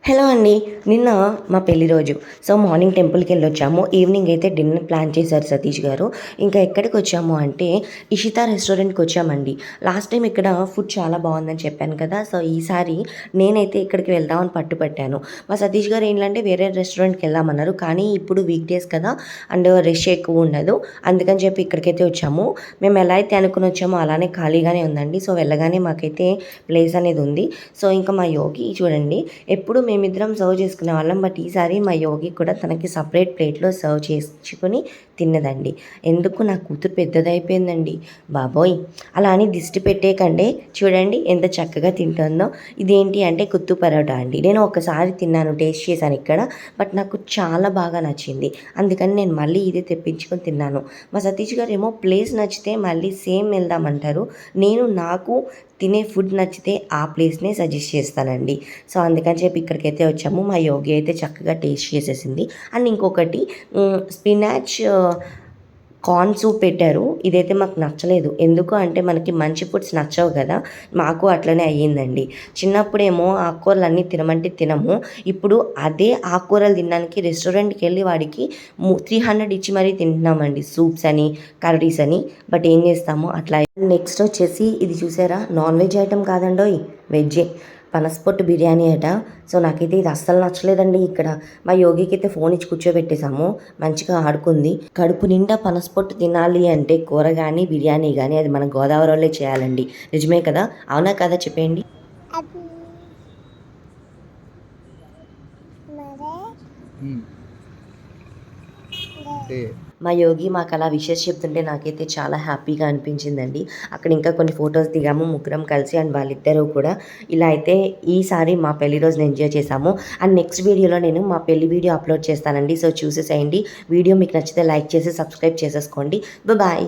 Hello అండి. నిన్న మా పెళ్లి రోజు. సో, మార్నింగ్ టెంపుల్‌కి వెళ్ళొచ్చాము. ఈవినింగ్ అయితే డిన్నర్ ప్లాన్ చేశారు సతీష్ గారు. ఇంకా ఎక్కడికి వచ్చాము అంటే ఇషితా రెస్టారెంట్‌కి వచ్చామండి. లాస్ట్ టైం ఇక్కడ ఫుడ్ చాలా బాగుందని చెప్పాను కదా! సో, ఈసారి నేనైతే ఇక్కడికి వెళ్దామని పట్టుపట్టాను. మా సతీష్ గారు ఏంటంటే వేరే రెస్టారెంట్‌కి వెళ్దామన్నారు. కానీ ఇప్పుడు వీక్ డేస్ కదా! అండ్ రష్ ఎక్కువ ఉండదు. అందుకని చెప్పి ఇక్కడికైతే వచ్చాము. మేము ఎలా అయితే అనుకుని వచ్చామో అలానే ఖాళీగానే ఉందండి. సో, వెళ్ళగానే మాకైతే ప్లేస్ అనేది ఉంది. సో, ఇంకా మా యోగి చూడండి, ఎప్పుడు మేమిద్దరం సర్వ్ చేసుకునేవాళ్ళం. బట్ ఈసారి మా యోగి కూడా తనకి సపరేట్ ప్లేట్‌లో సర్వ్ చేసుకొని తిన్నదండి. ఎందుకు నా కూతురు పెద్దదయిపోయిందండి. బాబోయ్! అలా అని దిష్టి పెట్టేయకండి. చూడండి ఎంత చక్కగా తింటుందో. ఇదేంటి అంటే కుత్తు పరోటా అండి. నేను ఒకసారి తిన్నాను, టేస్ట్ చేశాను ఇక్కడ. బట్ నాకు చాలా బాగా నచ్చింది. అందుకని నేను మళ్ళీ ఇదే తెప్పించుకొని తిన్నాను. మా సతీష్ గారేమో ప్లేస్ నచ్చితే మళ్ళీ సేమ్ వెళ్దామంటారు. నాకు తినే ఫుడ్ నచ్చితే ఆ ప్లేస్‌నే సజెస్ట్ చేస్తానండి. సో, అందుకని చెప్పి ఇక్కడికైతే వచ్చాము. మా యోగి అయితే చక్కగా టేస్ట్ చేసేసింది. అండ్ ఇంకొకటి స్పినాచ్ కార్న్ సూప్ పెట్టారు. ఇదైతే మాకు నచ్చలేదు. ఎందుకు అంటే మనకి మంచి ఫుడ్స్ నచ్చవు కదా! మాకు అట్లనే అయ్యిందండి. చిన్నప్పుడేమో ఆకుకూరలన్నీ తినమంటే తినము. ఇప్పుడు అదే ఆకుకూరలు తినడానికి రెస్టారెంట్‌కెళ్ళి వాడికి 300 ఇచ్చి మరీ తింటున్నామండి. సూప్స్ అని, కర్రీస్ అని. బట్ ఏం చేస్తాము అట్లా. నెక్స్ట్ వచ్చేసి ఇది చూసారా, నాన్ వెజ్ ఐటెమ్ కాదండోయ్, వెజ్జే. పనసపొట్టు బిర్యానీ అట. సో, నాకైతే ఇది అస్సలు నచ్చలేదండి. ఇక్కడ మా యోగికి అయితే ఫోన్ ఇచ్చి కూర్చోబెట్టేసాము. మంచిగా ఆడుకుంది. కడుపు నిండా పనసపొట్టు తినాలి అంటే కూర కానీ బిర్యానీ కానీ అది మన గోదావరి వాళ్ళే చేయాలండి. నిజమే కదా? అవునా కదా చెప్పేయండి. మా యోగి మాకు అలా విషెస్ చెప్తుంటే నాకైతే చాలా హ్యాపీగా అనిపించిందండి. అక్కడ ఇంకా కొన్ని ఫొటోస్ దిగాము ముగ్గురం కలిసి. అండ్ వాళ్ళిద్దరూ కూడా ఇలా అయితే ఈసారి మా పెళ్లి రోజుని ఎంజాయ్ చేశాము. అండ్ నెక్స్ట్ వీడియోలో నేను మా పెళ్లి వీడియో అప్లోడ్ చేస్తానండి. సో, చూసేసేయండి. వీడియో మీకు నచ్చితే లైక్ చేసి సబ్స్క్రైబ్ చేసేసుకోండి. బాయ్.